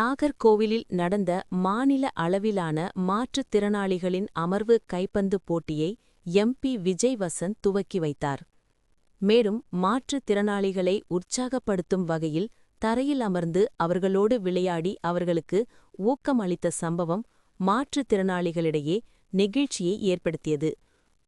நாகர்கோவிலில் நடந்த மாநில அளவிலான மாற்றுத்திறனாளிகளின் அமர்வு கைப்பந்து போட்டியை எம்பி விஜய் வசந்த் துவக்கி வைத்தார். மேலும் மாற்றுத்திறனாளிகளை உற்சாகப்படுத்தும் வகையில் தரையில் அமர்ந்து அவர்களோடு விளையாடி அவர்களுக்கு ஊக்கம் அளித்த சம்பவம் மாற்றுத்திறனாளிகளிடையே நெகிழ்ச்சியை ஏற்படுத்தியது.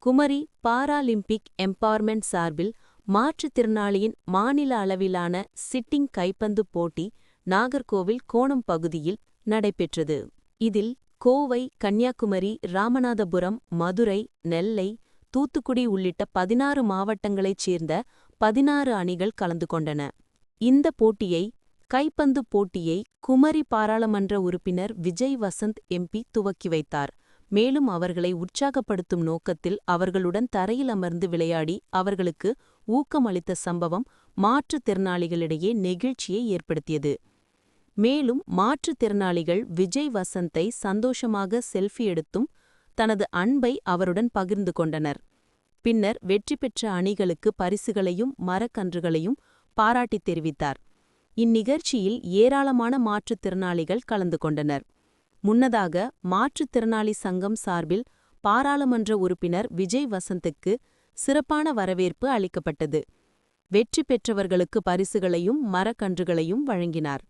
குமரி பாராலிம்பிக் எம்பவர்மெண்ட் சார்பில் மாற்றுத்திறனாளியின் மாநில அளவிலான சிட்டிங் கைப்பந்து போட்டி நாகர்கோவில் கோணம் பகுதியில் நடைபெற்றது. இதில் கோவை, கன்னியாகுமரி, ராமநாதபுரம், மதுரை, நெல்லை, தூத்துக்குடி உள்ளிட்ட 16 மாவட்டங்களைச் சேர்ந்த 16 அணிகள் கலந்து கொண்டன. இந்த கைப்பந்து போட்டியை குமரி பாராளுமன்ற உறுப்பினர் விஜய் வசந்த் எம்பி துவக்கி வைத்தார். மேலும் அவர்களை உற்சாகப்படுத்தும் நோக்கத்தில் அவர்களுடன் தரையில் அமர்ந்து விளையாடி அவர்களுக்கு ஊக்கமளித்த சம்பவம் மாற்றுத்திறனாளிகளிடையே நெகிழ்ச்சியை ஏற்படுத்தியது. மேலும் மாற்றுத்திறனாளிகள் விஜய் வசந்தை சந்தோஷமாக செல்ஃபி எடுத்தும் தனது அன்பை அவருடன் பகிர்ந்து கொண்டனர். பின்னர் வெற்றி பெற்ற அணிகளுக்கு பரிசுகளையும் மரக்கன்றுகளையும் பாராட்டித் தெரிவித்தார். இந்நிகழ்ச்சியில் ஏராளமான மாற்றுத்திறனாளிகள் கலந்து கொண்டனர். முன்னதாக மாற்றுத்திறனாளி சங்கம் சார்பில் பாராளுமன்ற உறுப்பினர் விஜய் வசந்துக்கு சிறப்பான வரவேற்பு அளிக்கப்பட்டது. வெற்றி பெற்றவர்களுக்கு பரிசுகளையும் மரக்கன்றுகளையும் வழங்கினார்.